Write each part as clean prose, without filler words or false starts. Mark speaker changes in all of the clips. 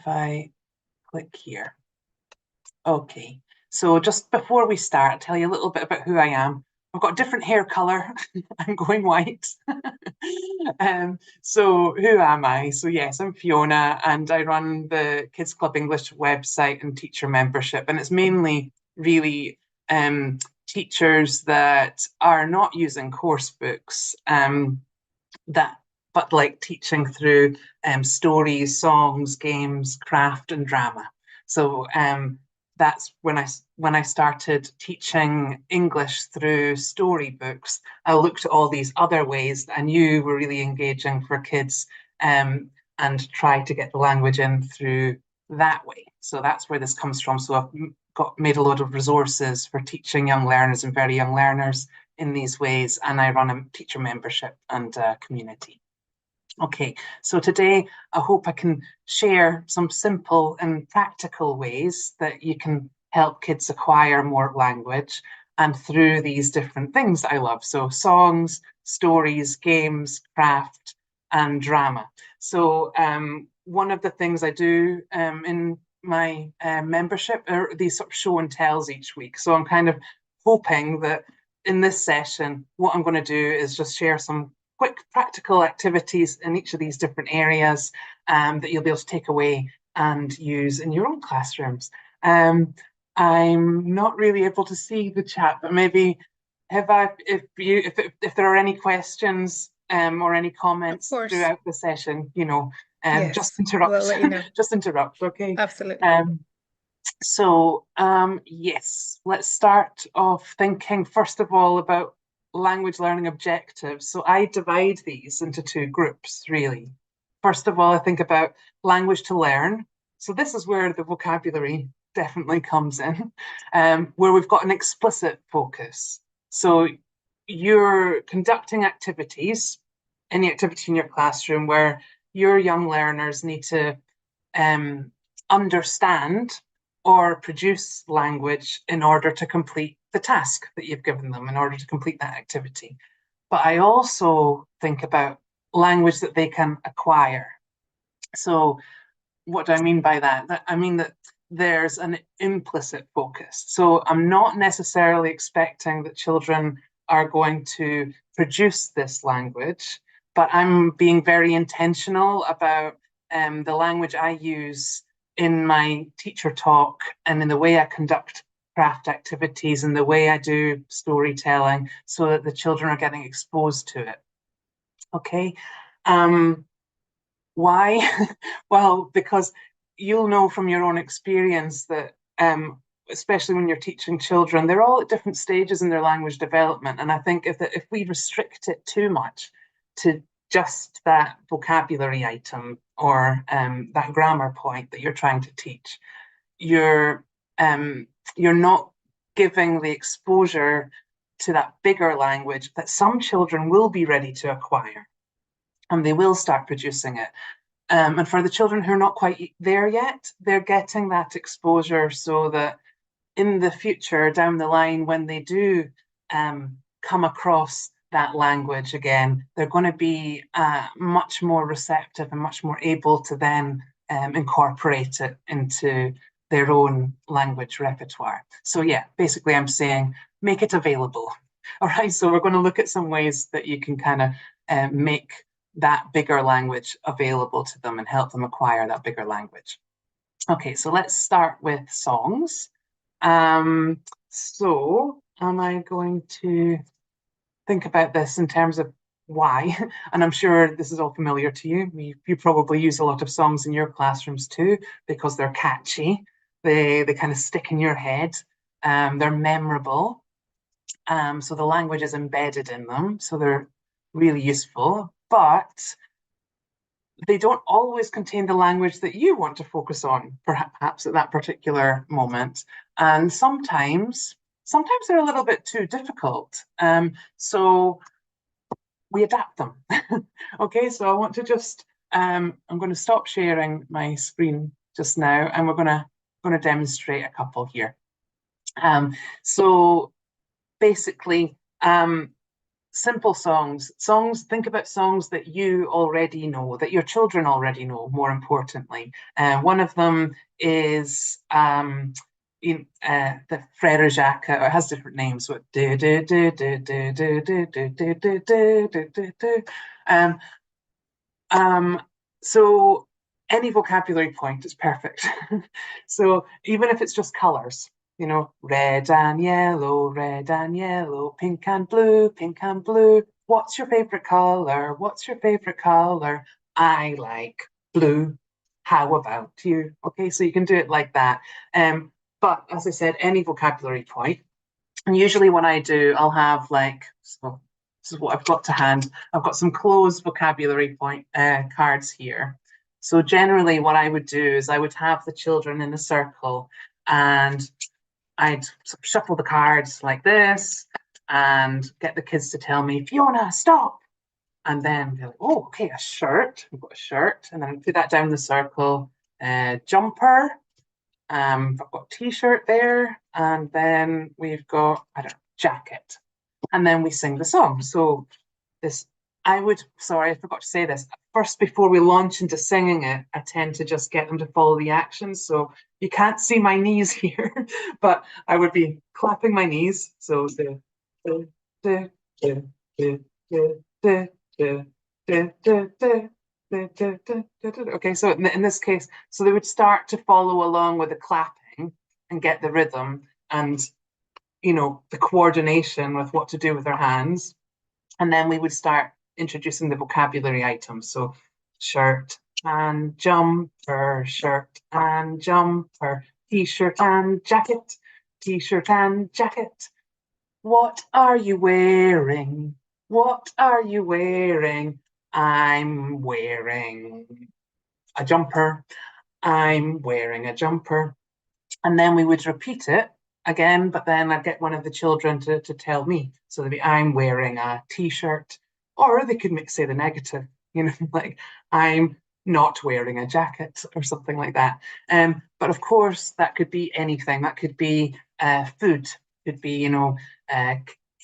Speaker 1: I click here. Okay, so just before we start, I'll tell you a little bit about who I am. I've got a different hair color. I'm going white. So who am I? So yes, I'm Fiona and I run the Kids Club English website and teacher membership. And it's mainly really teachers that are not using course books but like teaching through stories, songs, games, craft and drama. So that's when I started teaching English through storybooks. I looked at all these other ways that I knew were really engaging for kids, and tried to get the language in through that way. So that's where this comes from. So I've made a lot of resources for teaching young learners and very young learners in these ways, and I run a teacher membership and community. Okay, so today I hope I can share some simple and practical ways that you can help kids acquire more language, and through these different things that I love. So songs, stories, games, craft, and drama. So one of the things I do in my membership are these sort of show and tells each week. So I'm kind of hoping that in this session, what I'm going to do is just share some quick practical activities in each of these different areas that you'll be able to take away and use in your own classrooms. I'm not really able to see the chat, but maybe if there are any questions or any comments throughout the session,
Speaker 2: Yes,
Speaker 1: just interrupt.
Speaker 2: we'll let you know.
Speaker 1: Just interrupt, okay?
Speaker 2: Absolutely.
Speaker 1: Yes, let's start off thinking first of all about language learning objectives. So I divide these into two groups, really. First of all, I think about language to learn. So this is where the vocabulary definitely comes in, where we've got an explicit focus. So you're conducting activities, any activity in your classroom where your young learners need to understand or produce language in order to complete the task that you've given them, in order to complete that activity. But I also think about language that they can acquire. So what do I mean by that? I mean that there's an implicit focus. So I'm not necessarily expecting that children are going to produce this language, but I'm being very intentional about the language I use in my teacher talk and in the way I conduct craft activities and the way I do storytelling, so that the children are getting exposed to it. Okay. Why? Well, because you'll know from your own experience that especially when you're teaching children, they're all at different stages in their language development. And I think if we restrict it too much to just that vocabulary item or that grammar point that you're trying to teach, you're not giving the exposure to that bigger language that some children will be ready to acquire, and they will start producing it. And for the children who are not quite there yet, they're getting that exposure so that in the future, down the line, when they do come across that language again, they're going to be much more receptive and much more able to then incorporate it into their own language repertoire. So yeah, basically I'm saying make it available. All right, so we're going to look at some ways that you can kind of make that bigger language available to them and help them acquire that bigger language. Okay, so let's start with songs. So am I going to think about this in terms of why? And I'm sure this is all familiar to you. You probably use a lot of songs in your classrooms too, because they're catchy. They kind of stick in your head. They're memorable. So the language is embedded in them. So they're really useful, but they don't always contain the language that you want to focus on, perhaps at that particular moment. And sometimes they're a little bit too difficult. So we adapt them. Okay, so I want to just, I'm going to stop sharing my screen just now, and we're going to demonstrate a couple here. So basically, simple songs. Songs, think about songs that you already know, that your children already know, more importantly. One of them is the Frere Jacques, or it has different names. So do do do do do do do do do do do do do do. Um, um, so any vocabulary point is perfect. So even if it's just colors, you know, red and yellow, pink and blue, pink and blue. What's your favorite color? What's your favorite color? I like blue. How about you? Okay, so you can do it like that. But as I said, any vocabulary point. And usually when I do, I'll have like, so this is what I've got to hand. I've got some closed vocabulary point cards here. So generally what I would do is I would have the children in a circle and I'd sort of shuffle the cards like this and get the kids to tell me, Fiona, stop. And then be like, oh, okay, a shirt. We've got a shirt. And then I put that down the circle. Jumper. I've got a t-shirt there, and then we've got, I don't know, jacket. And then we sing the song. So this, sorry, I forgot to say this. First, before we launch into singing it, I tend to just get them to follow the actions. So you can't see my knees here, but I would be clapping my knees. So the, the, the, the, the, the, the, the, okay, so in this case, so they would start to follow along with the clapping and get the rhythm and, you know, the coordination with what to do with their hands. And then we would start introducing the vocabulary items. So shirt and jumper, shirt and jumper, t-shirt and jacket, t-shirt and jacket. What are you wearing? What are you wearing? I'm wearing a jumper. I'm wearing a jumper. And then we would repeat it again, but then I'd get one of the children to tell me. So they'd be, I'm wearing a t-shirt. Or they could say the negative, you know, like I'm not wearing a jacket or something like that. But of course, that could be anything. That could be food. It could be, you know, uh,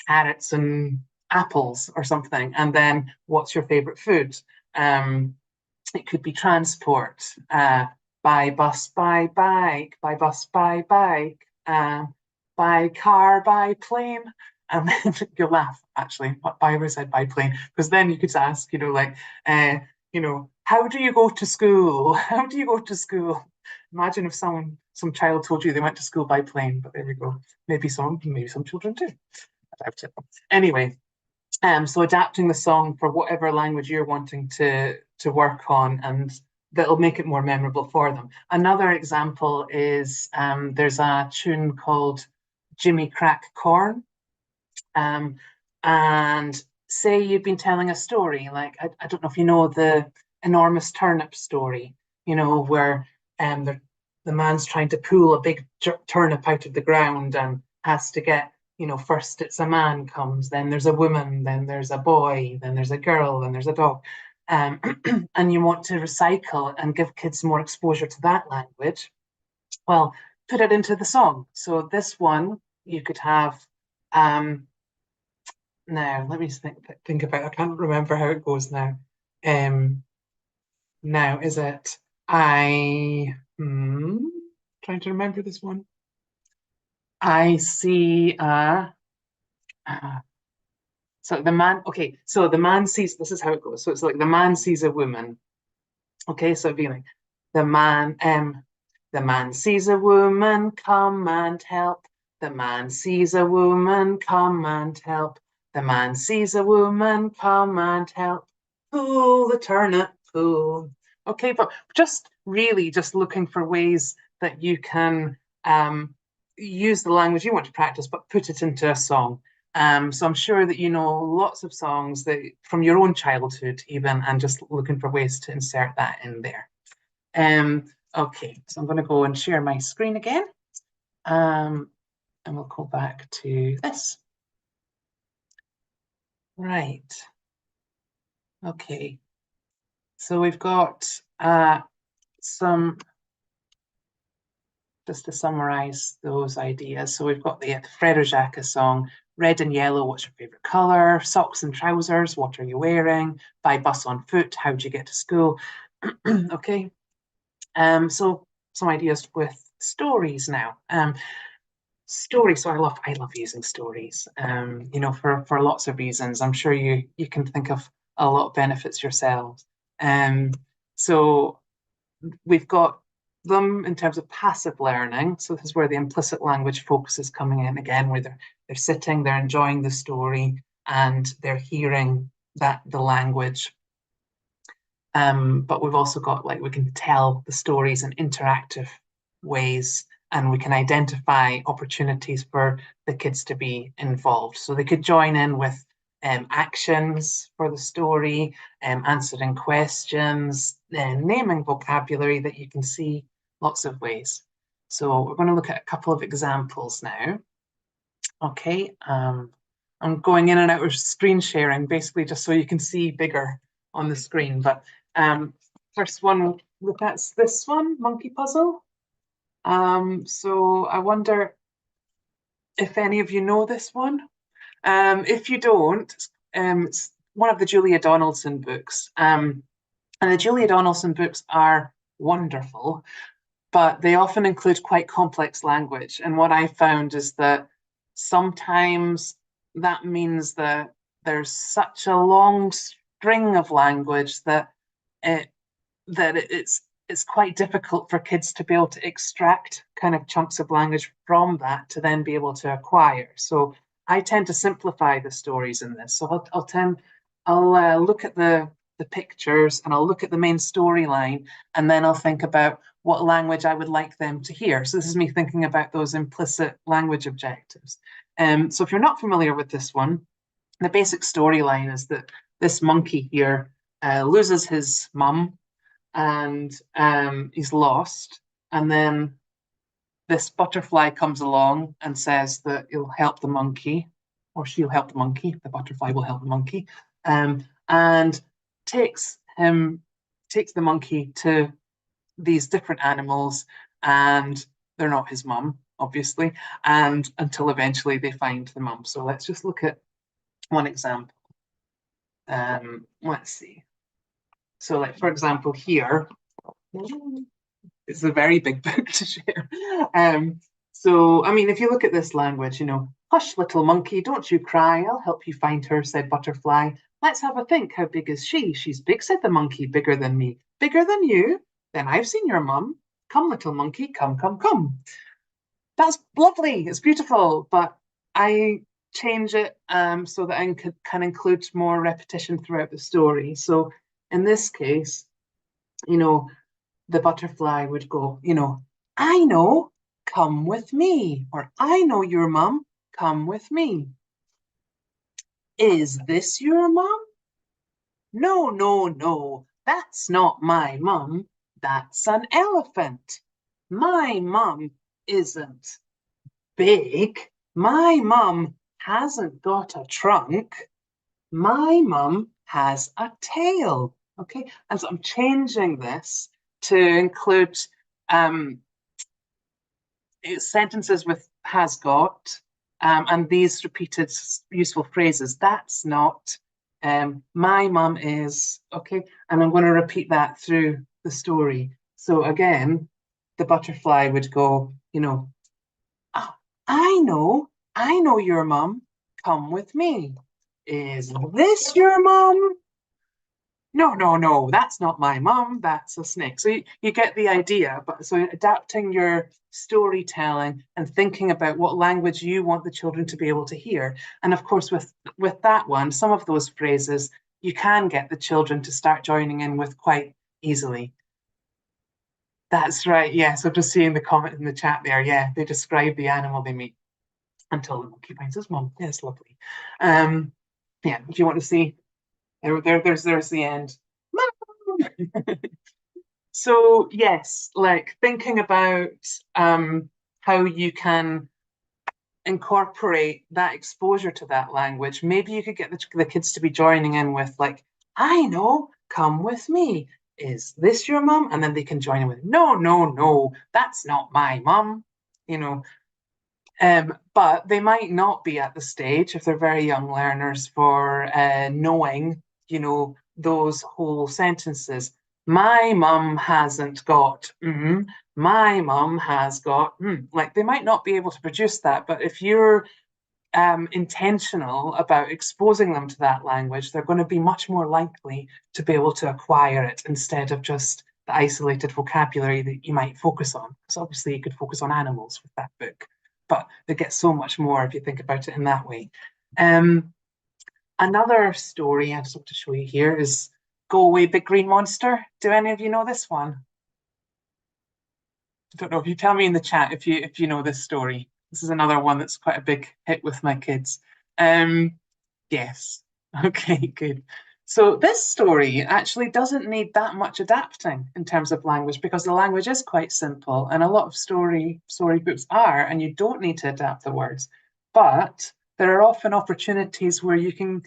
Speaker 1: carrots and apples or something. And then what's your favorite food? It could be transport, by bus, by bike, by bus, by bike, by car, by plane. And then you'll laugh, actually, why was I by plane? Because then you could ask, you know, like, you know, how do you go to school? How do you go to school? Imagine if some child told you they went to school by plane, but there we go. Maybe some children do. I doubt it. Anyway, so adapting the song for whatever language you're wanting to work on, and that'll make it more memorable for them. Another example is there's a tune called Jimmy Crack Corn. And say you've been telling a story, like I don't know if you know the enormous turnip story, you know, where the man's trying to pull a big turnip out of the ground and has to get, you know, first it's a man comes, then there's a woman, then there's a boy, then there's a girl, then there's a dog. And you want to recycle and give kids more exposure to that language, well, put it into the song. So this one you could have, now let me think about it. I can't remember how it goes now. Um, now is it trying to remember this one. I see so the man, okay, so the man sees, this is how it goes. So it's like the man sees a woman. Okay, so it'd be like the man sees a woman, come and help. The man sees a woman, come and help. The man sees a woman, come and help. Pull the turnip, pull. Okay, but just really just looking for ways that you can use the language you want to practice, but put it into a song. So I'm sure that you know lots of songs that from your own childhood, even, and just looking for ways to insert that in there. Okay, so I'm going to go and share my screen again. And we'll go back to this. Right. Okay. So we've got some, just to summarize those ideas. So we've got the Frere Jacques song, red and yellow, what's your favorite color? Socks and trousers, what are you wearing? By bus on foot, how do you get to school? Okay. So some ideas with stories now. Stories. So I love using stories. For lots of reasons. I'm sure you can think of a lot of benefits yourselves. Um, so we've got them in terms of passive learning. So this is where the implicit language focus is coming in again, where they're sitting, they're enjoying the story, and they're hearing the language. But we've also got we can tell the stories in interactive ways, and we can identify opportunities for the kids to be involved. So they could join in with actions for the story, answering questions, naming vocabulary that you can see lots of ways. So we're going to look at a couple of examples now. Okay, I'm going in and out of screen sharing, basically just so you can see bigger on the screen. But first one, look at this one, monkey puzzle. So I wonder if any of you know this one. If you don't, it's one of the Julia Donaldson books. And the Julia Donaldson books are wonderful, but they often include quite complex language. And what I found is that sometimes that means that there's such a long string of language that it's quite difficult for kids to be able to extract kind of chunks of language from that to then be able to acquire. So I tend to simplify the stories in this. So I'll look at the pictures and I'll look at the main storyline, and then I'll think about what language I would like them to hear. So this is me thinking about those implicit language objectives. So if you're not familiar with this one, the basic storyline is that this monkey here loses his mum, and he's lost. And then this butterfly comes along and says that he'll help the monkey, or she'll help the monkey. The butterfly will help the monkey, and takes the monkey to these different animals, and they're not his mum, obviously, and until eventually they find the mum. So let's just look at one example. Let's see. So, like for example, here, it's a very big book to share. So, I mean, if you look at this language, hush, little monkey, don't you cry. I'll help you find her, said Butterfly. Let's have a think. How big is she? She's big, said the monkey, bigger than me. Bigger than you? Then I've seen your mum. Come, little monkey, come, come, come. That's lovely. It's beautiful, but I change it so that I can include more repetition throughout the story. So in this case, the butterfly would go, I know, come with me. Or I know your mum, come with me. Is this your mum? No, no, no, that's not my mum. That's an elephant. My mum isn't big. My mum hasn't got a trunk. My mum has a tail. Okay, and so I'm changing this to include sentences with has got, and these repeated useful phrases. That's not, my mum is, okay, and I'm going to repeat that through the story. So again, the butterfly would go, oh, I know your mum, come with me. Is this your mum? No, no, no, that's not my mum, that's a snake. So you get the idea, but so adapting your storytelling and thinking about what language you want the children to be able to hear. And of course, with that one, some of those phrases you can get the children to start joining in with quite easily. That's right, yeah. So just seeing the comment in the chat there, yeah, they describe the animal they meet until the monkey finds his mum. Yes, lovely. Yeah, if you want to see, there's the end. So yes, like thinking about how you can incorporate that exposure to that language. Maybe you could get the kids to be joining in with like, I know, come with me. Is this your mum? And then they can join in with, no, no, no, that's not my mum. but they might not be at the stage if they're very young learners for knowing, those whole sentences. My mum hasn't got, my mum has got, like they might not be able to produce that, but if you're intentional about exposing them to that language, they're going to be much more likely to be able to acquire it instead of just the isolated vocabulary that you might focus on. Because obviously you could focus on animals with that book, but they get so much more if you think about it in that way. Um, Another story I just want to show you here is Go Away Big Green Monster. Do any of you know this one? I don't know if you tell me in the chat if you know this story. This is another one that's quite a big hit with my kids. Um, yes. Okay, good. So this story actually doesn't need that much adapting in terms of language because the language is quite simple and a lot of storybooks are, and you don't need to adapt the words. But there are often opportunities where you can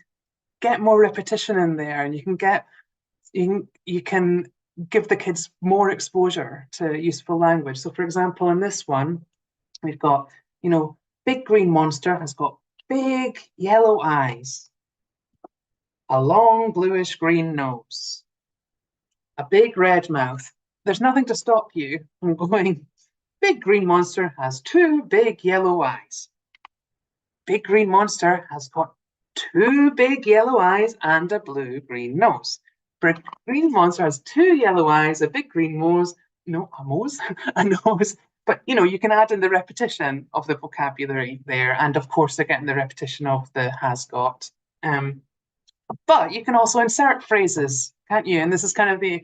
Speaker 1: get more repetition in there and you can give the kids more exposure to useful language. So, for example, in this one, we've got, Big Green Monster has got big yellow eyes, a long bluish green nose, a big red mouth. There's nothing to stop you from going, Big Green Monster has two big yellow eyes. Big Green Monster has got two big yellow eyes and a blue-green nose. Big Green Monster has two yellow eyes, a big green nose, no, a nose, a nose. But, you can add in the repetition of the vocabulary there. And of course, they're getting the repetition of the has got. But you can also insert phrases, can't you? And this is kind of the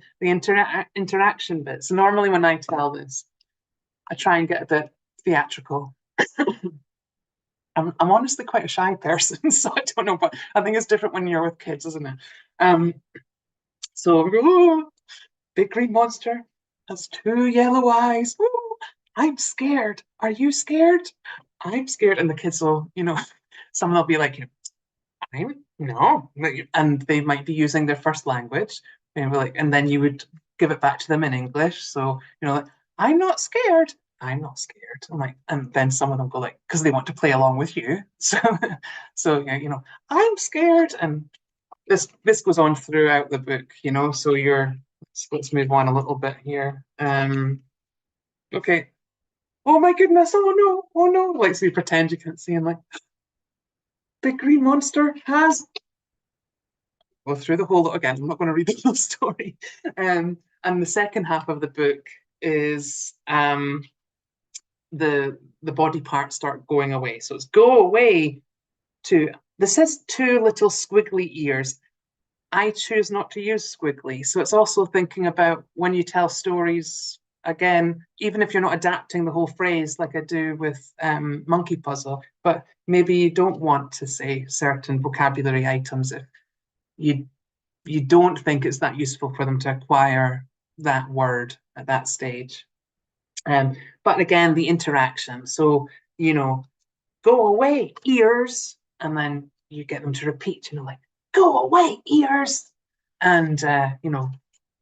Speaker 1: interaction bit. So normally when I tell this, I try and get a bit theatrical. I'm honestly quite a shy person, so I don't know, but I think it's different when you're with kids, isn't it? So oh, Big Green Monster has two yellow eyes. Oh, I'm scared. Are you scared? I'm scared. And the kids will, some will be like, I'm no, and they might be using their first language, and then you would give it back to them in English. So, like, I'm not scared. I'm not scared. I'm like, and then some of them go like, because they want to play along with you. So yeah, I'm scared, and this goes on throughout the book, So let's move on a little bit here. Okay. Oh my goodness! Oh no! Like, so you pretend you can't see, and like, Big Green Monster has go through the whole lot again. I'm not going to read the whole story. And the second half of the book is the body parts start going away. So it's go away to, this says two little squiggly ears. I choose not to use squiggly. So it's also thinking about when you tell stories, again, even if you're not adapting the whole phrase like I do with Monkey Puzzle, but maybe you don't want to say certain vocabulary items if you don't think it's that useful for them to acquire that word at that stage. But again, the interaction. So, go away, ears, and then you get them to repeat, like, go away, ears, and,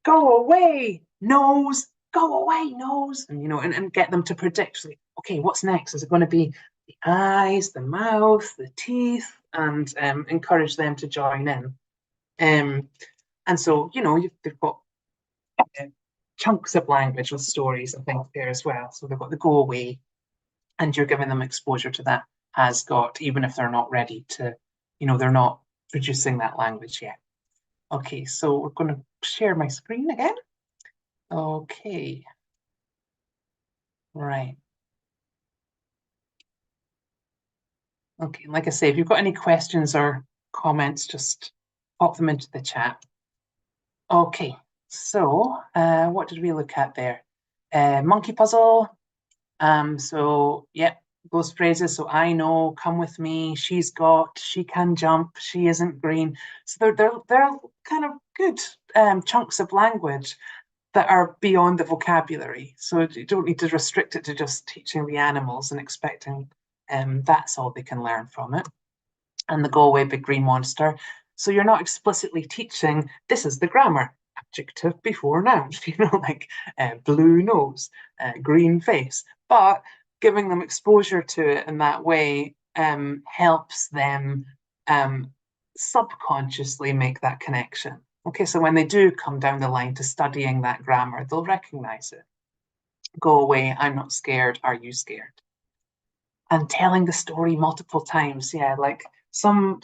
Speaker 1: go away, nose, go away, nose, and get them to predict, like, okay, what's next? Is it going to be the eyes, the mouth, the teeth, and encourage them to join in. And so, they've got chunks of language with stories and things there as well. So they've got the go away, and you're giving them exposure to that has got, even if they're not ready to, they're not producing that language yet. Okay, so we're going to share my screen again. Okay. Right. Okay, like I say, if you've got any questions or comments, just pop them into the chat. Okay, so what did we look at there? Monkey puzzle. So yeah, those phrases. So I know, come with me, she's got, she can jump, she isn't green. So they're kind of good chunks of language that are beyond the vocabulary. So you don't need to restrict it to just teaching the animals and expecting that's all they can learn from it. And the go away big green monster. So you're not explicitly teaching, this is the grammar, adjective before noun, like blue nose, green face. But giving them exposure to it in that way helps them subconsciously make that connection. Okay, so when they do come down the line to studying that grammar, they'll recognize it. Go away, I'm not scared, are you scared? And telling the story multiple times, yeah, like some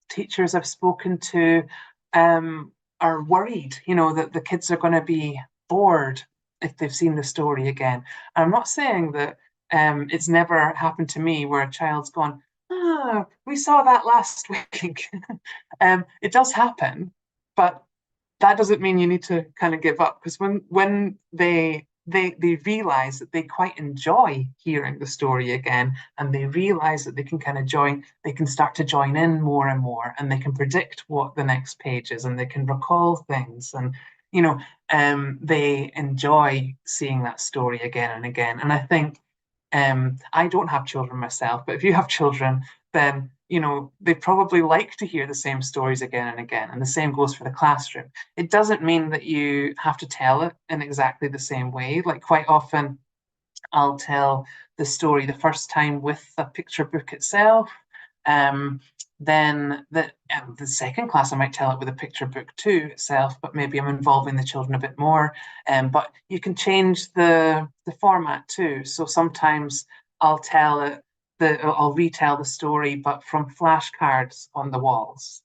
Speaker 1: teachers I've spoken to are worried, that the kids are going to be bored if they've seen the story again. And I'm not saying that it's never happened to me where a child's gone, we saw that last week. It does happen, but that doesn't mean you need to kind of give up, because when they realize that they quite enjoy hearing the story again, and they realize that they can kind of they can start to join in more and more, and they can predict what the next page is, and they can recall things, and they enjoy seeing that story again and again. And I think I don't have children myself, but if you have children, then they probably like to hear the same stories again and again. And the same goes for the classroom. It doesn't mean that you have to tell it in exactly the same way. Like, quite often, I'll tell the story the first time with the picture book itself. Um, then the second class, I might tell it with a picture book too itself, but maybe I'm involving the children a bit more. But you can change the format too. So sometimes I'll tell it I'll retell the story, but from flashcards on the walls,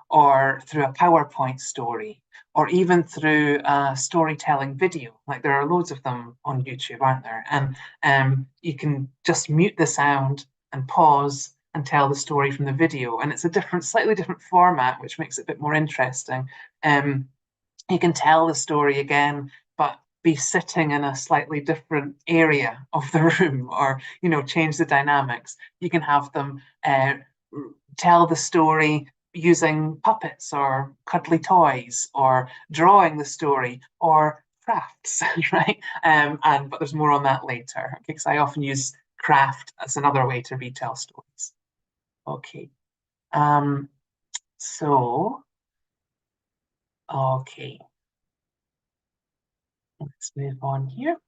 Speaker 1: or through a PowerPoint story, or even through a storytelling video. Like, there are loads of them on YouTube, aren't there? And you can just mute the sound and pause and tell the story from the video. And it's a slightly different format, which makes it a bit more interesting. You can tell the story again, but be sitting in a slightly different area of the room, or change the dynamics. You can have them tell the story using puppets or cuddly toys, or drawing the story, or crafts, right? But there's more on that later, because I often use craft as another way to retell stories. Okay. Um, so, okay, let's move on here.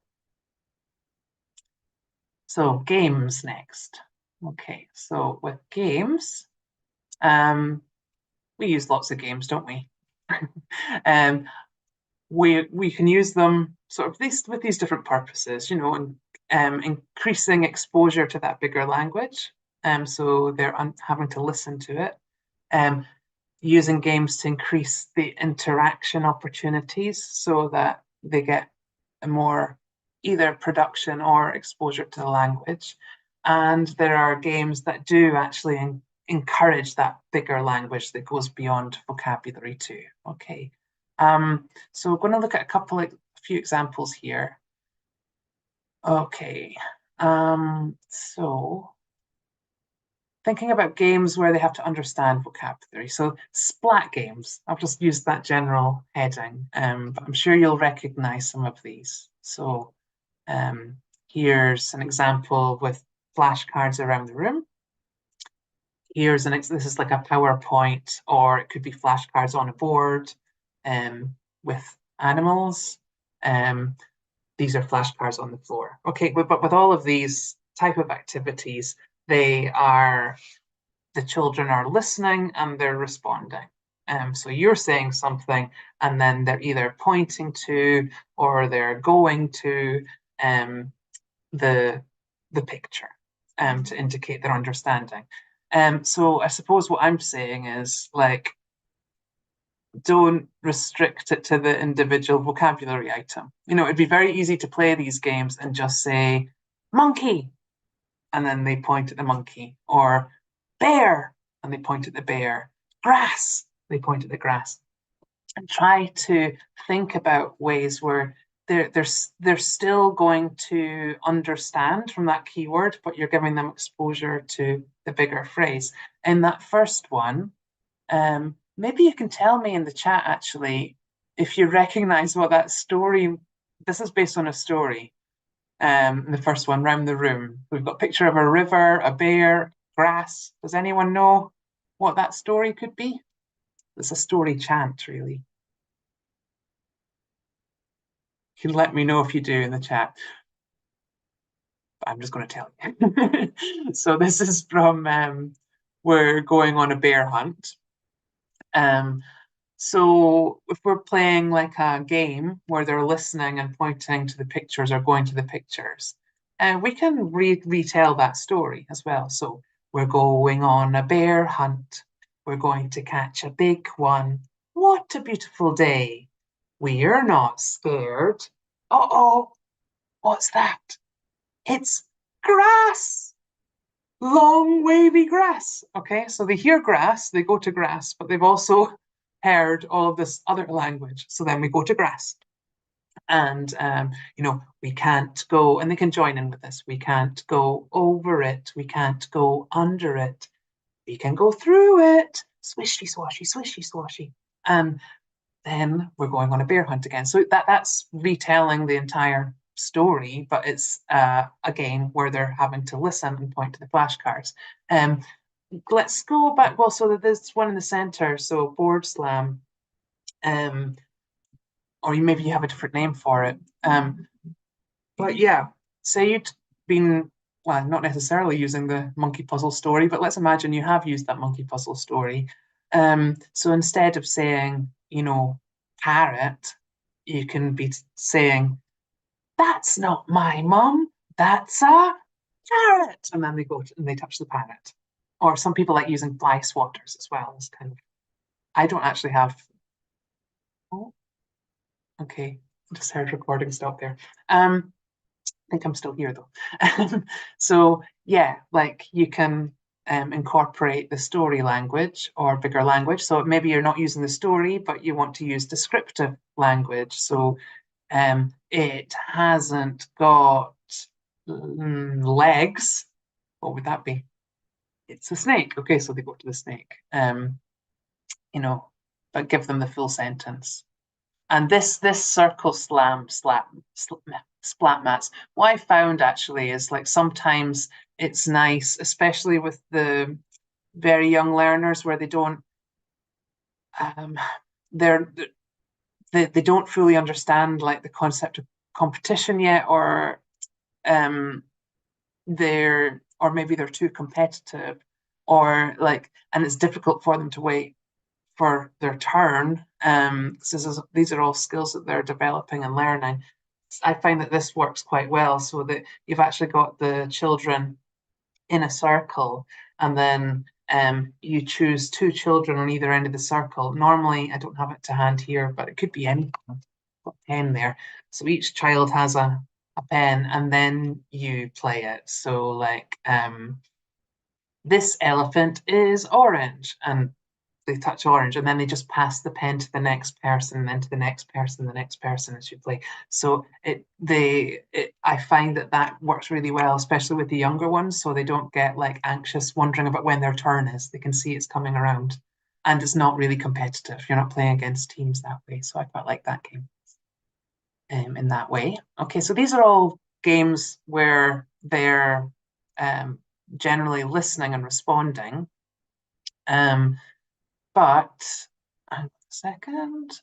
Speaker 1: So games next. Okay, so with games, we use lots of games, don't we? um, we can use them sort of with these different purposes, and increasing exposure to that bigger language. So they're having to listen to it. Using games to increase the interaction opportunities so that they get a more either production or exposure to the language. And there are games that do actually encourage that bigger language that goes beyond vocabulary too. Okay. So we're going to look at a few examples here. Okay. So thinking about games where they have to understand vocabulary. So splat games, I'll just use that general heading, but I'm sure you'll recognize some of these. So here's an example with flashcards around the room. This is like a PowerPoint, or it could be flashcards on a board with animals. These are flashcards on the floor. Okay, but with all of these type of activities, the children are listening and they're responding. So you're saying something, and then they're either pointing to or they're going to the picture to indicate their understanding. So I suppose what I'm saying is, like, don't restrict it to the individual vocabulary item. It'd be very easy to play these games and just say monkey, and then they point at the monkey, or bear, and they point at the bear, grass, they point at the grass. And try to think about ways where they're still going to understand from that keyword, but you're giving them exposure to the bigger phrase. In that first one, maybe you can tell me in the chat, actually, if you recognize what that story, this is based on a story. The first one, round the room, we've got a picture of a river, a bear, grass. Does anyone know what that story could be? It's a story chant, really. You can let me know if you do in the chat. I'm just going to tell you. So this is from we're going on a bear hunt. Um, so if we're playing like a game where they're listening and pointing to the pictures or going to the pictures, we can retell that story as well. So we're going on a bear hunt. We're going to catch a big one. What a beautiful day. We're not scared. Uh-oh, what's that? It's grass. Long wavy grass. Okay, so they hear grass, they go to grass, but they've also heard all of this other language. So then we go to grass. And, we can't go, and they can join in with this. We can't go over it. We can't go under it. We can go through it. Swishy, swashy, swishy, swashy. And then we're going on a bear hunt again. So that's retelling the entire story, but it's a game where they're having to listen and point to the flashcards. Um, let's go back. Well, so there's one in the center, so board slam, or maybe you have a different name for it. But yeah, say you'd been, well, not necessarily using the monkey puzzle story, but let's imagine you have used that monkey puzzle story. So instead of saying, parrot, you can be saying, that's not my mum, that's a parrot. And then they go and they touch the parrot. Or some people like using fly swatters as well. It's kind of, I don't actually have, oh, okay, just heard recording stop there. I think I'm still here though. So yeah, like you can incorporate the story language or bigger language. So maybe you're not using the story, but you want to use descriptive language. So it hasn't got legs. What would that be? It's a snake. Okay, so they go to the snake. You know, but give them the full sentence. And this circle splat mats, what I found actually is like sometimes it's nice, especially with the very young learners where they don't um they're they don't fully understand like the concept of competition yet, or um or maybe they're too competitive, or like, and it's difficult for them to wait for their turn. These are all skills that they're developing and learning. I find that this works quite well, so that you've actually got the children in a circle, and then you choose two children on either end of the circle. Normally, I don't have it to hand here, but it could be any pen there. So each child has a pen, and then you play it. So like this elephant is orange, and they touch orange, and then they just pass the pen to the next person, and then to the next person, the next person as you play. So I find that works really well, especially with the younger ones, so they don't get like anxious, wondering about when their turn is. They can see it's coming around, and it's not really competitive. You're not playing against teams that way. So I quite like that game in that way. Okay, so these are all games where they're um, generally listening and responding. Um, but hang on a second.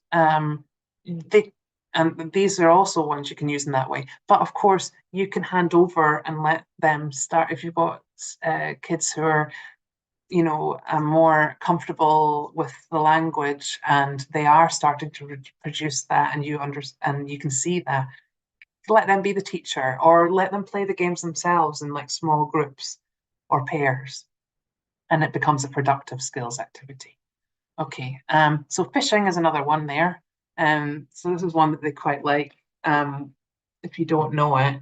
Speaker 1: They and these are also ones you can use in that way. But of course, you can hand over and let them start if you've got kids who are, more comfortable with the language and they are starting to produce that, and you can see that. Let them be the teacher, or let them play the games themselves in like small groups or pairs, and it becomes a productive skills activity. Okay, so fishing is another one there. So this is one that they quite like. If you don't know it,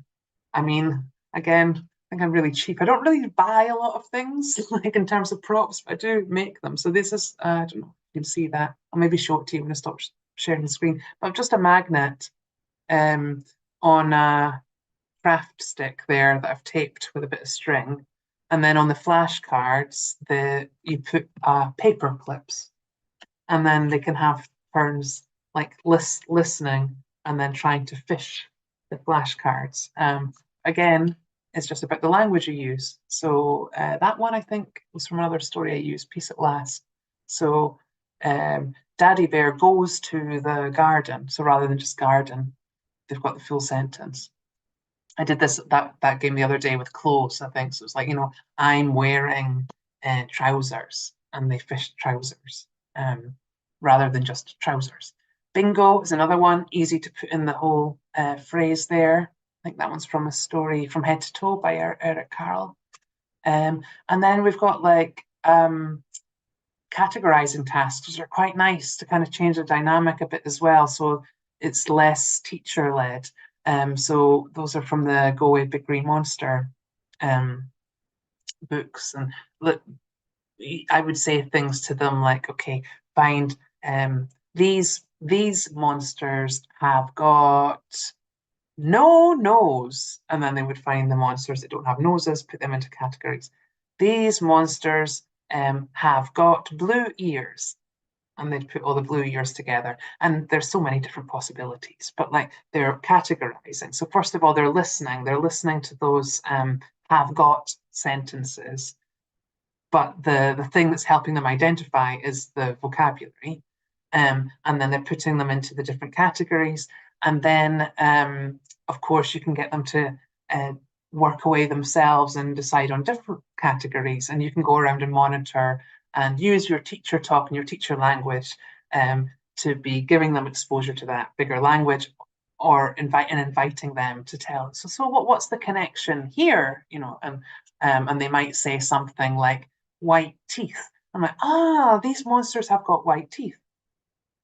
Speaker 1: I mean, again, I think I'm really cheap. I don't really buy a lot of things, like in terms of props, but I do make them. So this is, I don't know if you can see that. I'll maybe show it to you when I stop sharing the screen. But just a magnet um, on a craft stick there that I've taped with a bit of string. And then on the flashcards, you put paper clips, and then they can have turns like listening and then trying to fish the flashcards. Again, it's just about the language you use. So that one I think was from another story I used, Peace at Last. So Daddy Bear goes to the garden. So rather than just garden, they've got the full sentence. I did that game the other day with clothes, I think. So it's like, I'm wearing trousers, and they fished trousers, rather than just trousers. Bingo is another one, easy to put in the whole phrase there. I think that one's from a story from Head to Toe by Eric Carroll. And then we've got like categorizing tasks, which are quite nice to kind of change the dynamic a bit as well. So it's less teacher led. So those are from the Go Away Big Green Monster books. And look, I would say things to them like, okay, find these monsters have got no nose. And then they would find the monsters that don't have noses, put them into categories. These monsters have got blue ears. And they'd put all the blue ears together. And there's so many different possibilities, but like they're categorizing. So first of all, they're listening to those have got sentences, but the thing that's helping them identify is the vocabulary. And then they're putting them into the different categories. And then, of course, you can get them to uh, work away themselves and decide on different categories. And you can go around and monitor and use your teacher talk and your teacher language to be giving them exposure to that bigger language, or inviting them to tell. So what's the connection here? And they might say something like white teeth. I'm like, these monsters have got white teeth.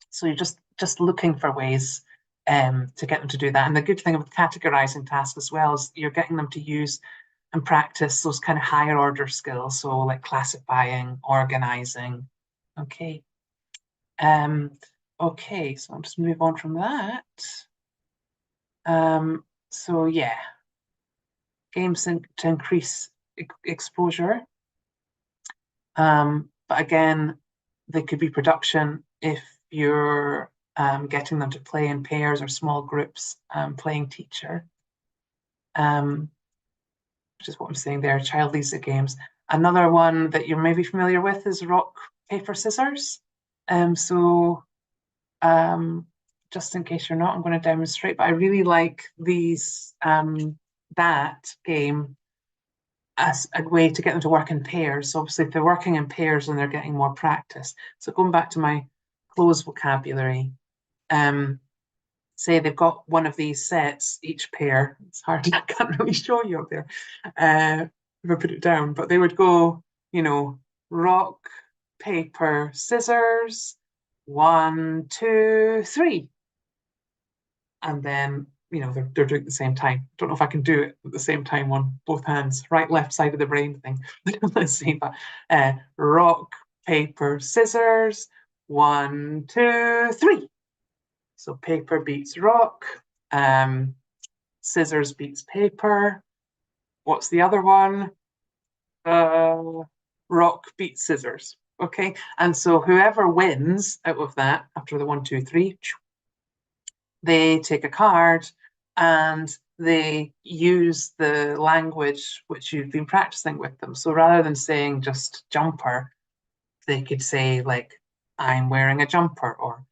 Speaker 1: So you're just looking for ways to get them to do that. And the good thing with categorizing tasks as well is you're getting them to use and practice those kind of higher order skills. So like classifying, organizing. Okay. Um, okay, so I'll just move on from that. So yeah, games to increase exposure. But again, they could be production if you're getting them to play in pairs or small groups, playing teacher, which is what I'm saying there, child leads games. Another one that you're maybe familiar with is rock, paper, scissors. So just in case you're not, I'm going to demonstrate, but I really like that game as a way to get them to work in pairs. So obviously if they're working in pairs, then they're getting more practice. So going back to my close vocabulary, say they've got one of these sets, each pair. It's hard, I can't really show you up there if I put it down, but they would go, rock, paper, scissors, 1, 2, 3. And then they're doing it at the same time. Don't know if I can do it at the same time on both hands, right, left side of the brain thing. Let's see, but rock, paper, scissors, 1, 2, 3. So paper beats rock, scissors beats paper. What's the other one? Rock beats scissors. Okay, and so whoever wins out of that after the 1, 2, 3, they take a card and they use the language which you've been practicing with them. So rather than saying just jumper, they could say like, I'm wearing a jumper, or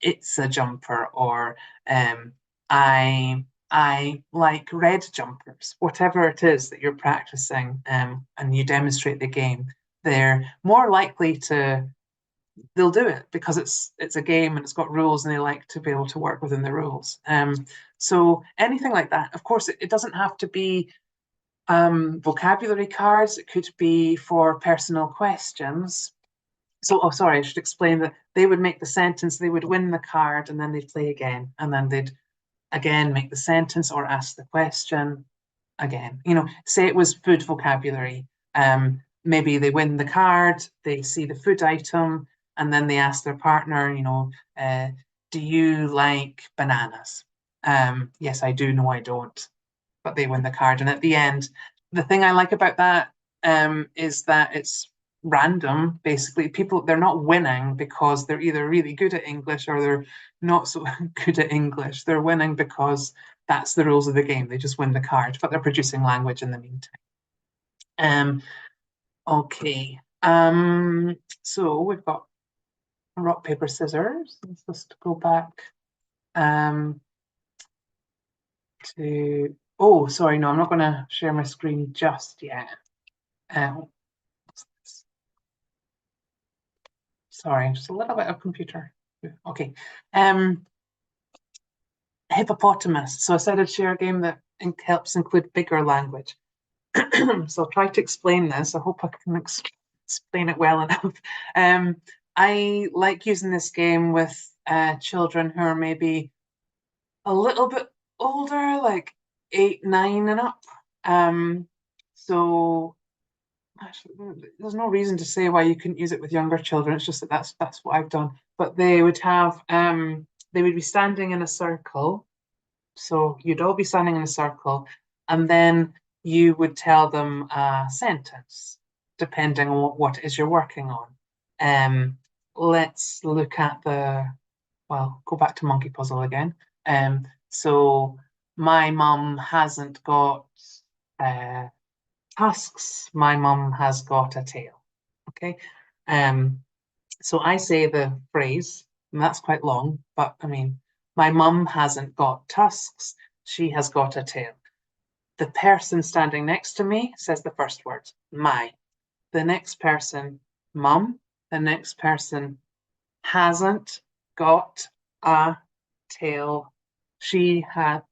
Speaker 1: it's a jumper, or I like red jumpers. Whatever it is that you're practicing, and you demonstrate the game, they're more likely to they'll do it because it's a game and it's got rules and they like to be able to work within the rules. So anything like that. Of course, it doesn't have to be vocabulary cards. It could be for personal questions. So, sorry, I should explain that they would make the sentence, they would win the card, and then they'd play again, and then they'd again make the sentence or ask the question again. Say it was food vocabulary. Maybe they win the card, they see the food item, and then they ask their partner, do you like bananas? Yes, I do. No, I don't. But they win the card. And at the end, the thing I like about that is that it's random. Basically, they're not winning because they're either really good at English or they're not so good at English. They're winning because that's the rules of the game. They just win the card, but they're producing language in the meantime. Okay. So we've got rock, paper, scissors. Let's just go back to Oh, sorry, no, I'm not going to share my screen just yet. Um, sorry, just a little bit of computer. Okay. Um, Hippopotamus. So I said I'd share a game that helps include bigger language. So I'll try to explain this. I hope I can explain it well enough. Um, I like using this game with children who are maybe a little bit older, like 8, 9 and up. Um, so actually, there's no reason to say why you couldn't use it with younger children. It's just that that's what I've done. But they would be standing in a circle. So you'd all be standing in a circle, and then you would tell them a sentence, depending on what it is you're working on. Um, let's look at go back to Monkey Puzzle again. So my mum hasn't got uh, tusks. My mum has got a tail. Okay. Um, so I say the phrase, and that's quite long, but I mean, my mum hasn't got tusks, she has got a tail. The person standing next to me says the first word, my. The next person, mum. The next person hasn't got a tail. She had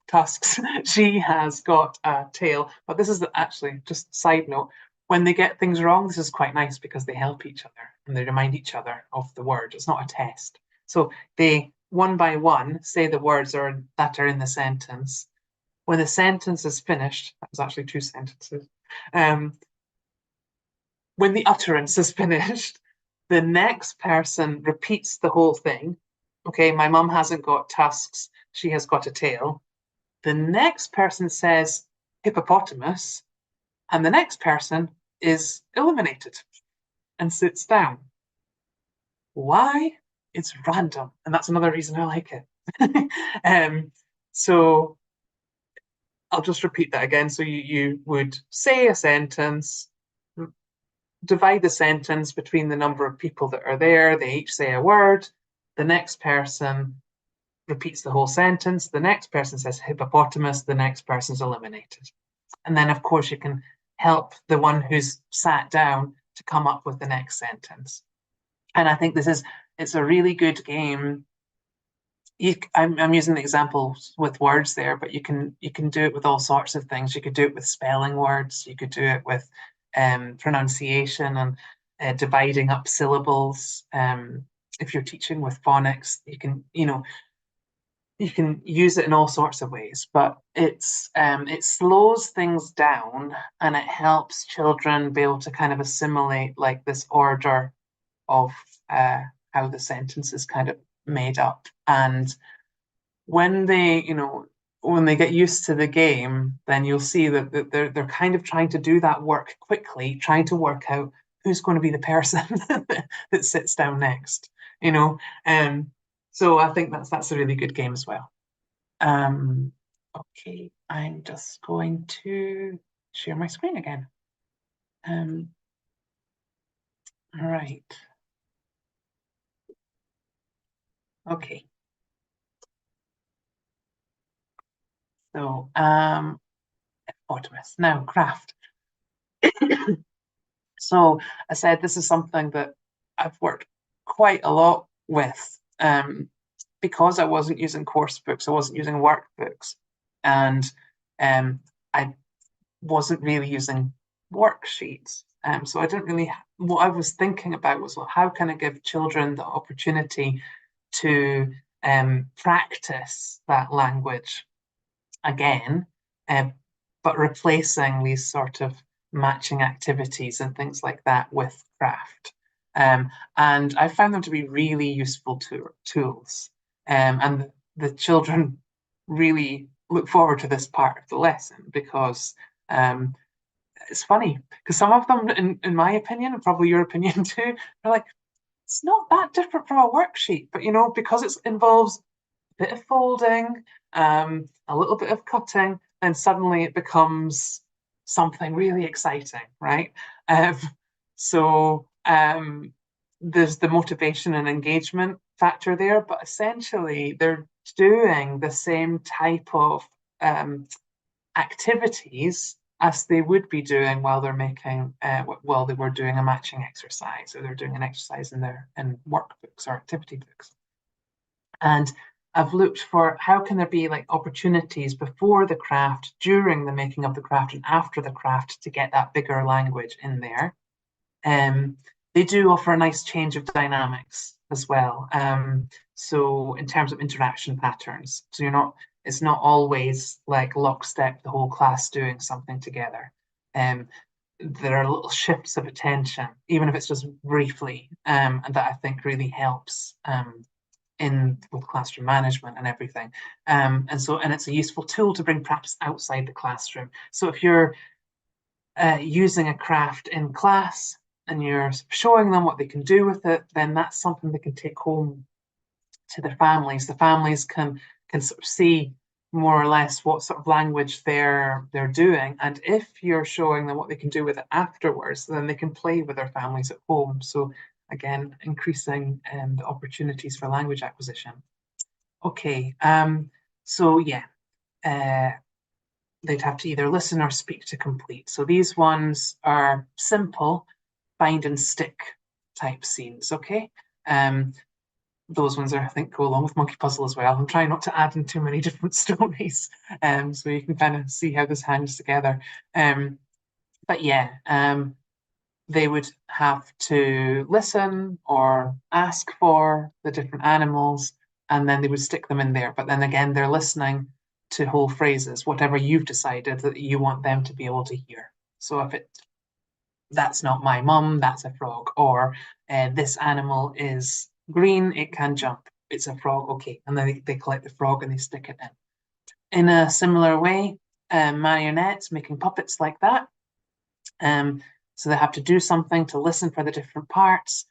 Speaker 1: tusks. She has got a tail. But this is actually just side note. When they get things wrong, this is quite nice because they help each other and they remind each other of the word. It's not a test. So they one by one say the words that are in the sentence. When the sentence is finished, that was actually two sentences. Um, when the utterance is finished, the next person repeats the whole thing. Okay, my mum hasn't got tusks, she has got a tail. The next person says hippopotamus, and the next person is eliminated and sits down. Why? It's random, and that's another reason I like it. So I'll just repeat that again. So you would say a sentence, divide the sentence between the number of people that are there. They each say a word. The next person repeats the whole sentence. The next person says hippopotamus. The next person's eliminated. And then, of course, you can help the one who's sat down to come up with the next sentence. And I think it's a really good game. I'm using the examples with words there, but you can do it with all sorts of things. You could do it with spelling words. You could do it with pronunciation and dividing up syllables. If you're teaching with phonics, you can use it in all sorts of ways, but it slows things down and it helps children be able to kind of assimilate like this order of uh, how the sentence is kind of made up. And when when they get used to the game, then you'll see that they're kind of trying to do that work quickly, trying to work out who's going to be the person that sits down next, you know. So I think that's a really good game as well. Um, okay, I'm just going to share my screen again. Um, all right. Okay. So, Optimus. Now, craft. So I said this is something that I've worked quite a lot with because I wasn't using course books, I wasn't using workbooks, and I wasn't really using worksheets. So I didn't really, what I was thinking about was, well, how can I give children the opportunity to practice that language again, uh, but replacing these sort of matching activities and things like that with craft. And I found them to be really useful tools. And the children really look forward to this part of the lesson because it's funny because some of them, in my opinion, and probably your opinion too, are like, it's not that different from a worksheet, but because it involves bit of folding, a little bit of cutting, then suddenly it becomes something really exciting, right? Um, so there's the motivation and engagement factor there, but essentially they're doing the same type of activities as they would be doing while they're making while they were doing a matching exercise, or they're doing an exercise in their workbooks or activity books. And I've looked for how can there be like opportunities before the craft, during the making of the craft, and after the craft to get that bigger language in there. They do offer a nice change of dynamics as well. So in terms of interaction patterns, so it's not always like lockstep, the whole class doing something together. There are little shifts of attention, even if it's just briefly, and that I think really helps in with classroom management and everything. And it's a useful tool to bring practice outside the classroom. So if you're using a craft in class and you're showing them what they can do with it, then that's something they can take home to their families. The families can sort of see more or less what sort of language they're doing. And if you're showing them what they can do with it afterwards, then they can play with their families at home. So again, increasing the opportunities for language acquisition. Okay, so yeah, they'd have to either listen or speak to complete. So these ones are simple find and stick type scenes, okay? Those ones are, I think, go along with Monkey Puzzle as well. I'm trying not to add in too many different stories, so you can kind of see how this hangs together. But yeah, they would have to listen or ask for the different animals, and then they would stick them in there. But then again, they're listening to whole phrases, whatever you've decided that you want them to be able to hear. So if that's not my mum, that's a frog, or this animal is green, it can jump, it's a frog, okay. And then they collect the frog and they stick it in. In a similar way, marionettes, making puppets like that. So they have to do something to listen for the different parts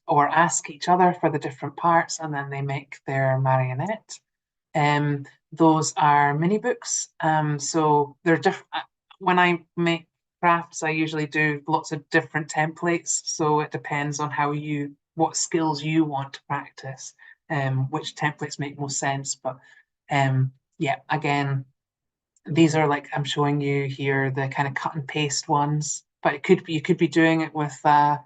Speaker 1: or ask each other for the different parts, and then they make their marionette. Those are mini books. So they're different. When I make crafts, I usually do lots of different templates. So it depends on what skills you want to practice, which templates make most sense. But yeah, again, these are like I'm showing you here, the kind of cut and paste ones. But you could be doing it with a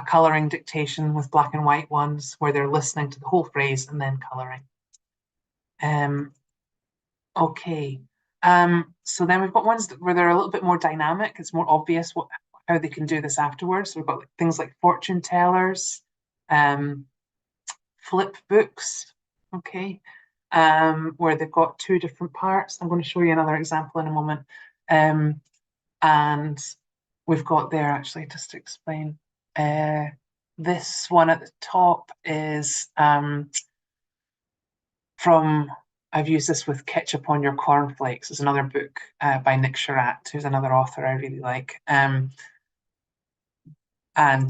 Speaker 1: colouring dictation with black and white ones where they're listening to the whole phrase and then colouring. Okay. So then we've got ones where they're a little bit more dynamic. It's more obvious how they can do this afterwards. So we've got things like fortune tellers, flip books, okay, where they've got two different parts. I'm going to show you another example in a moment. And we've got there actually, just to explain, this one at the top is I've used this with Ketchup on Your Cornflakes. It's another book by Nick Sherratt, who's another author I really like. And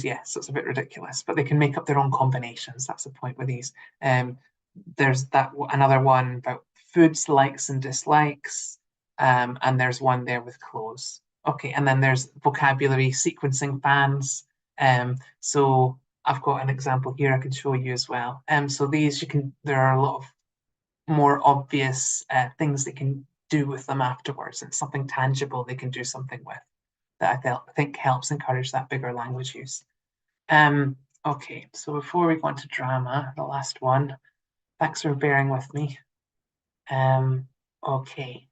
Speaker 1: yeah, so it's a bit ridiculous, but they can make up their own combinations. That's the point with these. There's another one about foods, likes and dislikes. And there's one there with clothes. Okay, and then there's vocabulary sequencing fans. So I've got an example here I can show you as well. So these there are a lot of more obvious things they can do with them afterwards. It's something tangible they can do something with that I think helps encourage that bigger language use. Okay, so before we go on to drama, the last one, thanks for bearing with me. Okay.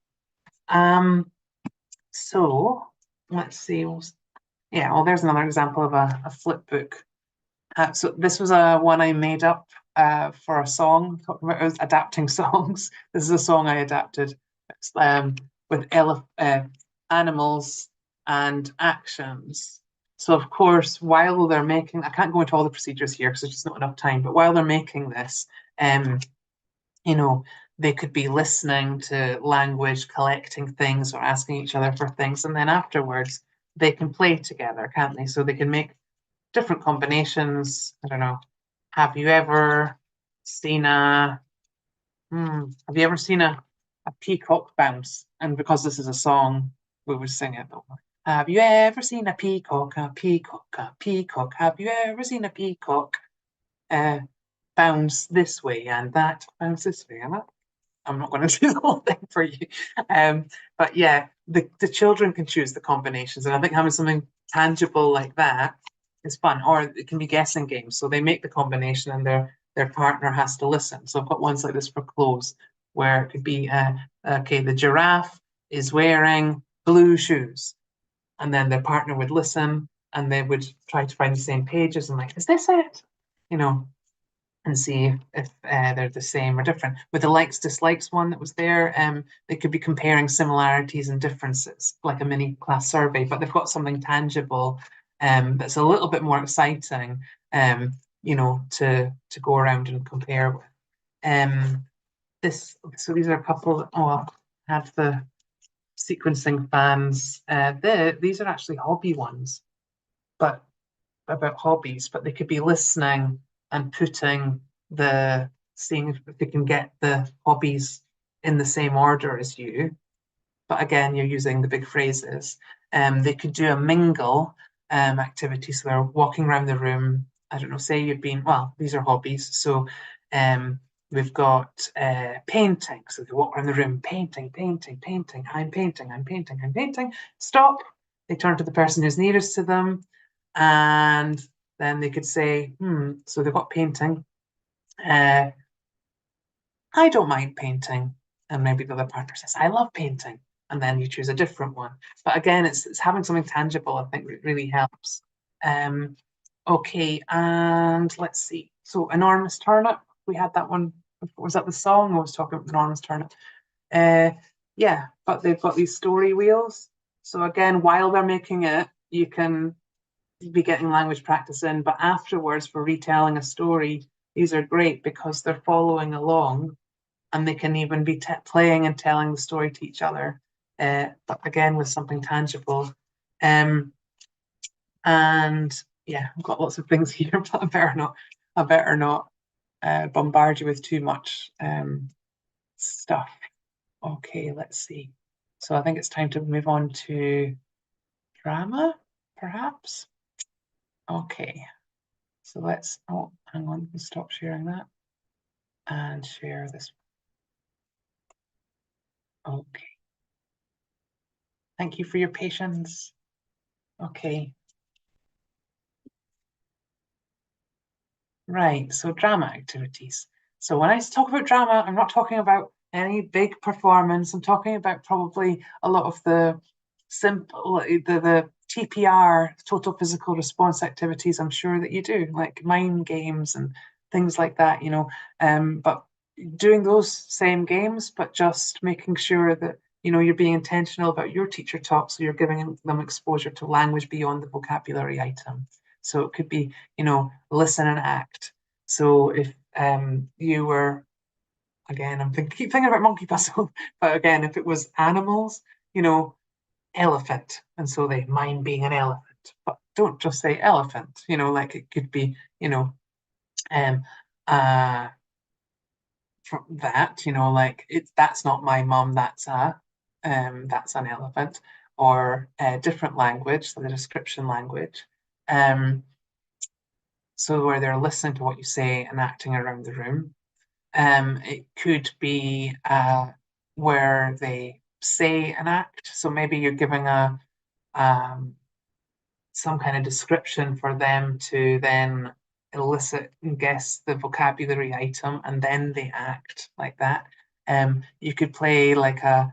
Speaker 1: So let's see. Yeah, well, there's another example of a flip book. So this was one I made up for a song. I was adapting songs. This is a song I adapted with animals and actions. So of course, while they're making, I can't go into all the procedures here because there's just not enough time, but while they're making this, you know, they could be listening to language, collecting things or asking each other for things. And then afterwards, they can play together, can't they? So they can make different combinations. I don't know. Have you ever seen have you ever seen a peacock bounce? And because this is a song, we would sing it. Have you ever seen a peacock, a peacock, a peacock? Have you ever seen a peacock bounce this way and that, bounce this way and that? I'm not going to do the whole thing for you. But yeah, the children can choose the combinations, and I think having something tangible like that is fun. Or it can be guessing games. So they make the combination, and their partner has to listen. So I've got ones like this for clothes, where it could be, okay, the giraffe is wearing blue shoes, and then their partner would listen, and they would try to find the same pages, and like, is this it? You know, and see if they're the same or different. With the likes dislikes one that was there, they could be comparing similarities and differences, like a mini class survey, but they've got something tangible that's a little bit more exciting, to go around and compare with. Um, so these are a couple. Oh, I have the sequencing fans. These are actually hobby ones, but about hobbies, but they could be listening and putting seeing if they can get the hobbies in the same order as you. But again, you're using the big phrases. They could do a mingle activity. So they're walking around the room. I don't know, say you've been, well, these are hobbies. So um, we've got painting. So they walk around the room, painting, painting, painting. I'm painting, I'm painting, I'm painting. Stop. They turn to the person who's nearest to them. And then they could say, so they've got painting. Uh, I don't mind painting. And maybe the other partner says, I love painting. And then you choose a different one. But again, it's having something tangible, I think, really helps. Um, okay, and let's see. So enormous turnip, we had that one. Was that the song? I was talking about enormous turnip. Uh, yeah, but they've got these story wheels. So again, while they're making it, you can be getting language practice in, but afterwards for retelling a story, these are great because they're following along and they can even be playing and telling the story to each other, but again with something tangible. Um, and yeah, I've got lots of things here, but I better not bombard you with too much stuff. Okay, let's see. So I think it's time to move on to drama, perhaps. Okay, so oh, hang on, let's stop sharing that and share this. Okay, thank you for your patience. Okay, right, so drama activities. So when I talk about drama, I'm not talking about any big performance. I'm talking about probably a lot of the simple, the TPR, total physical response activities. I'm sure that you do, like mind games and things like that, but doing those same games, but just making sure that, you're being intentional about your teacher talk. So you're giving them exposure to language beyond the vocabulary item. So it could be, listen and act. So if you were, again, keep thinking about monkey puzzle, but again, if it was animals, elephant, and so they mind being an elephant. But don't just say elephant, like it could be, um, uh, that, like that's not my mum, that's an elephant, or a different language, so the description language. Um, so where they're listening to what you say and acting around the room. It could be where they say an act. So maybe you're giving um, some kind of description for them to then elicit and guess the vocabulary item, and then they act like that. You could play like a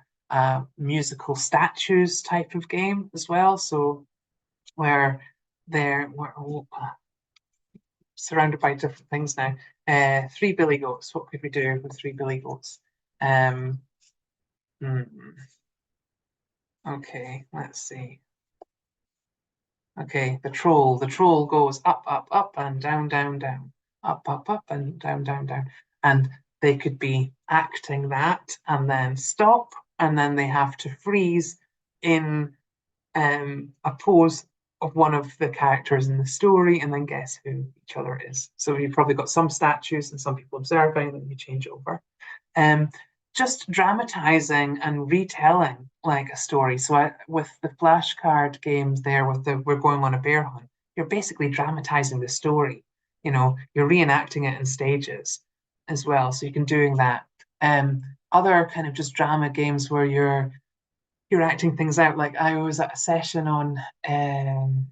Speaker 1: musical statues type of game as well. So where we're surrounded by different things now. Three billy goats. What could we do with three billy goats? Um, hmm, okay, let's see. Okay, the troll. The troll goes up, up, up, and down, down, down. Up, up, up, and down, down, down. And they could be acting that and then stop, and then they have to freeze in a pose of one of the characters in the story and then guess who each other is. So you've probably got some statues and some people observing, and then you change over. Um, just dramatizing and retelling like a story. So with the flashcard games there, with the we're going on a bear hunt, you're basically dramatizing the story. You're reenacting it in stages as well. So you can doing that. Other kind of just drama games where you're acting things out. Like I was at a session on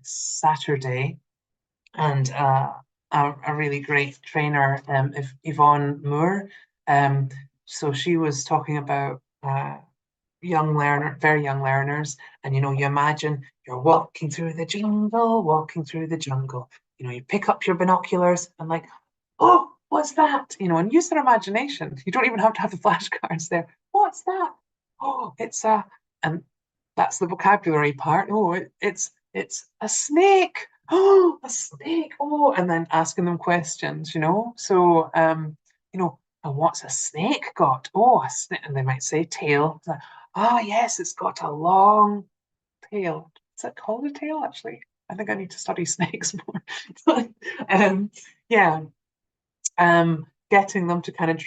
Speaker 1: Saturday, and a really great trainer, Yvonne Moore. Um, so she was talking about very young learners, and you imagine you're walking through the jungle. You pick up your binoculars and like, oh, what's that? And use their imagination. You don't even have to have the flashcards there. What's that? Oh, it's and that's the vocabulary part. Oh, it's a snake. Oh, a snake. Oh, and then asking them questions. So, and what's a snake got? Oh, a snake. And they might say tail. It's like, oh, yes, it's got a long tail. Is it called a tail, actually? I think I need to study snakes more. But, yeah, getting them to kind of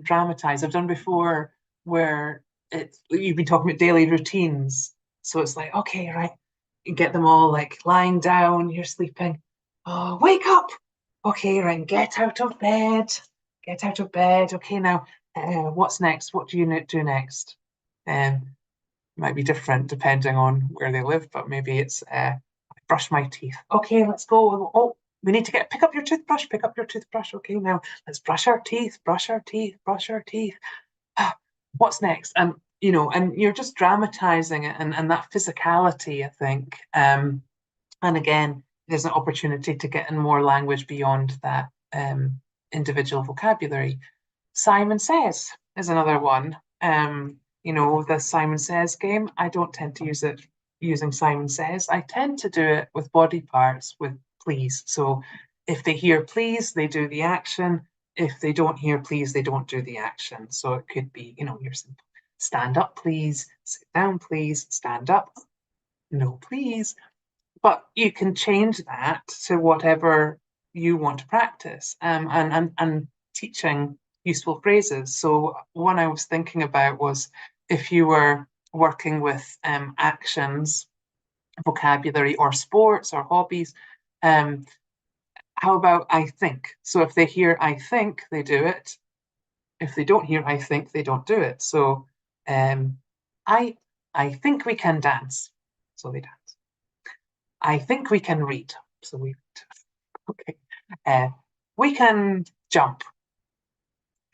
Speaker 1: dramatize. I've done before where you've been talking about daily routines. So it's like, okay, right, you get them all like lying down, you're sleeping. Oh, wake up. Okay, right, get out of bed. Get out of bed. Okay, now, what's next? What do you do next? Might be different depending on where they live, but maybe it's brush my teeth. Okay, let's go. Oh, we need to pick up your toothbrush, pick up your toothbrush. Okay, now let's brush our teeth, brush our teeth, brush our teeth. What's next? And you're just dramatizing it and that physicality, I think. And again, there's an opportunity to get in more language beyond that individual vocabulary. Simon Says is another one. The Simon Says game. I don't tend to use it using Simon Says. I tend to do it with body parts, with please. So if they hear please, they do the action. If they don't hear please, they don't do the action. So it could be, your simple stand up, please, sit down, please, stand up, no, please. But you can change that to whatever you want to practice, and teaching useful phrases. So one I was thinking about was if you were working with actions, vocabulary, or sports or hobbies, how about I think? So if they hear I think, they do it. If they don't hear I think, they don't do it. So um, I I think we can dance. So they dance. I think we can read. So we okay. Uh, we can jump.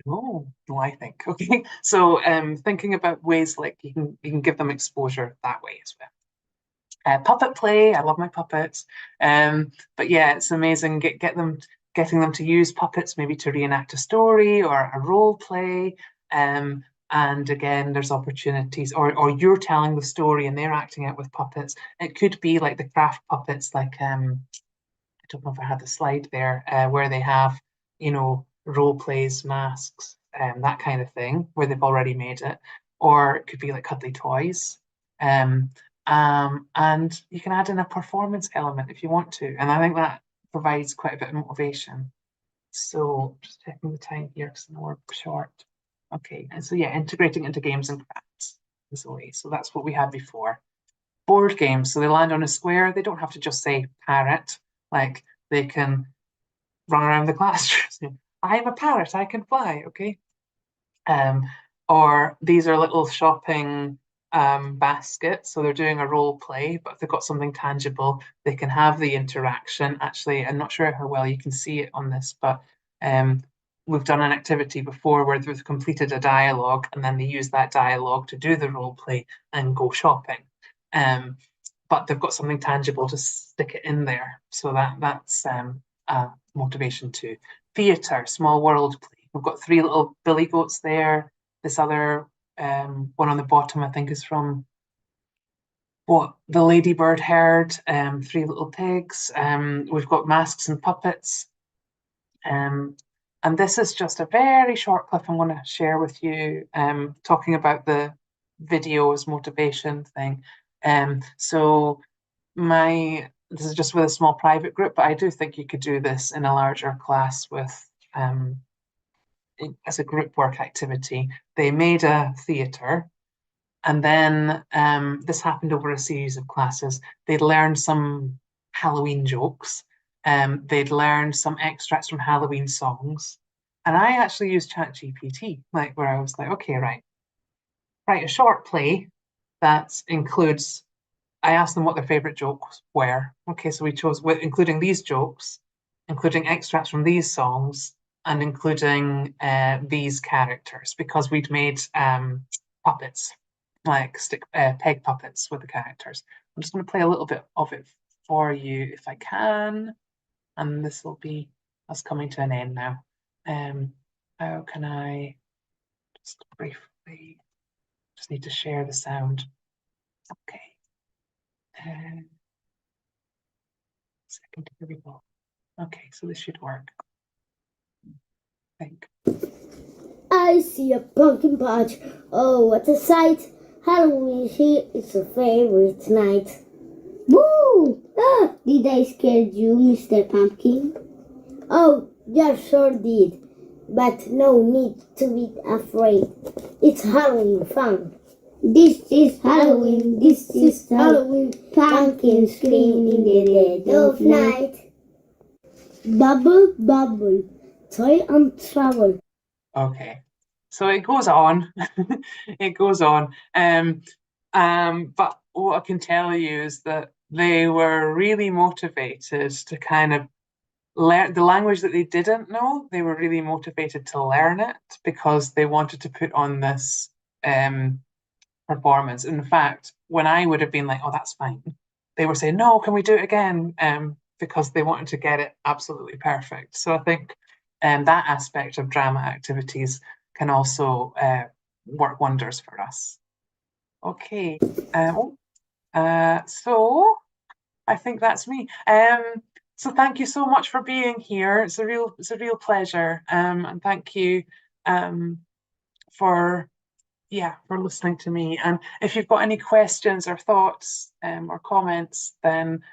Speaker 1: Oh, no, I think. Okay. So thinking about ways like you can give them exposure that way as well. Puppet play. I love my puppets. But yeah, it's amazing. Getting them to use puppets, maybe to reenact a story or a role play. And again, there's opportunities, or you're telling the story and they're acting out with puppets. It could be like the craft puppets, like I don't know if I had the slide there, where they have, role plays, masks, that kind of thing, where they've already made it. Or it could be like cuddly toys. Um, and you can add in a performance element if you want to. And I think that provides quite a bit of motivation. So just checking the time here because I know we're short. Okay, and so yeah, integrating into games and crafts is a way. So that's what we had before. Board games, so they land on a square. They don't have to just say parrot. Like they can run around the classroom. I'm a parrot, I can fly, okay? Um, or these are little shopping baskets. So they're doing a role play, but if they've got something tangible, they can have the interaction. Actually, I'm not sure how well you can see it on this, but we've done an activity before where they've completed a dialogue and then they use that dialogue to do the role play and go shopping. But they've got something tangible to stick it in there. So that's a motivation too. Theatre, small world play. We've got three little billy goats there. This other one on the bottom, I think, is from what the Ladybird Herd, three little pigs. We've got masks and puppets. And this is just a very short clip I'm going to share with you, talking about the videos motivation thing. So this is just with a small private group, but I do think you could do this in a larger class with as a group work activity. They made a theatre, and then this happened over a series of classes. They'd learned some Halloween jokes. They'd learned some extracts from Halloween songs. And I actually used ChatGPT, like where I was like, okay, right, write a short play that includes, I asked them what their favorite jokes were. Okay, so we chose, including these jokes, including extracts from these songs, and including these characters, because we'd made puppets, like peg puppets with the characters. I'm just going to play a little bit of it for you if I can, and this will be us coming to an end now. How can I just briefly, just need to share the sound. Okay. Second, here we go. Okay, so this should work, I think.
Speaker 2: I see a pumpkin patch. Oh, what a sight! Halloween here is a favorite night. Boo! Ah, did I scare you, Mr. Pumpkin? Oh, you sure did. But no need to be afraid. It's Halloween fun. This is Halloween. This is Halloween. Pumpkin scream in the dead of night. Bubble, bubble, toy and travel.
Speaker 1: Okay, so it goes on. It goes on. But what I can tell you is that they were really motivated to kind of learn the language that they didn't know. They were really motivated to learn it because they wanted to put on this performance. In fact, when I would have been like, "Oh, that's fine," they were saying, "No, can we do it again?" Because they wanted to get it absolutely perfect. So I think that aspect of drama activities can also work wonders for us. Okay. So I think that's me. So thank you so much for being here. It's a real pleasure. And thank you for for listening to me. And if you've got any questions or thoughts or comments, then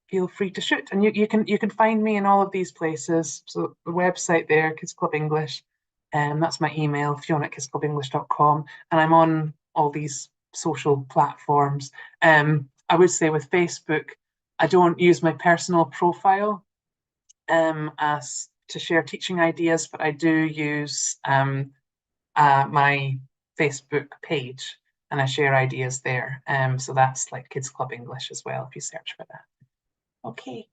Speaker 1: feel free to shoot. And you can find me in all of these places. So the website there, Kids Club English, that's my email, fiona@kidsclubenglish.com. And I'm on all these social platforms. I would say with Facebook, I don't use my personal profile as to share teaching ideas, but I do use my Facebook page and I share ideas there. So that's like Kids Club English as well, if you search for that. Okay.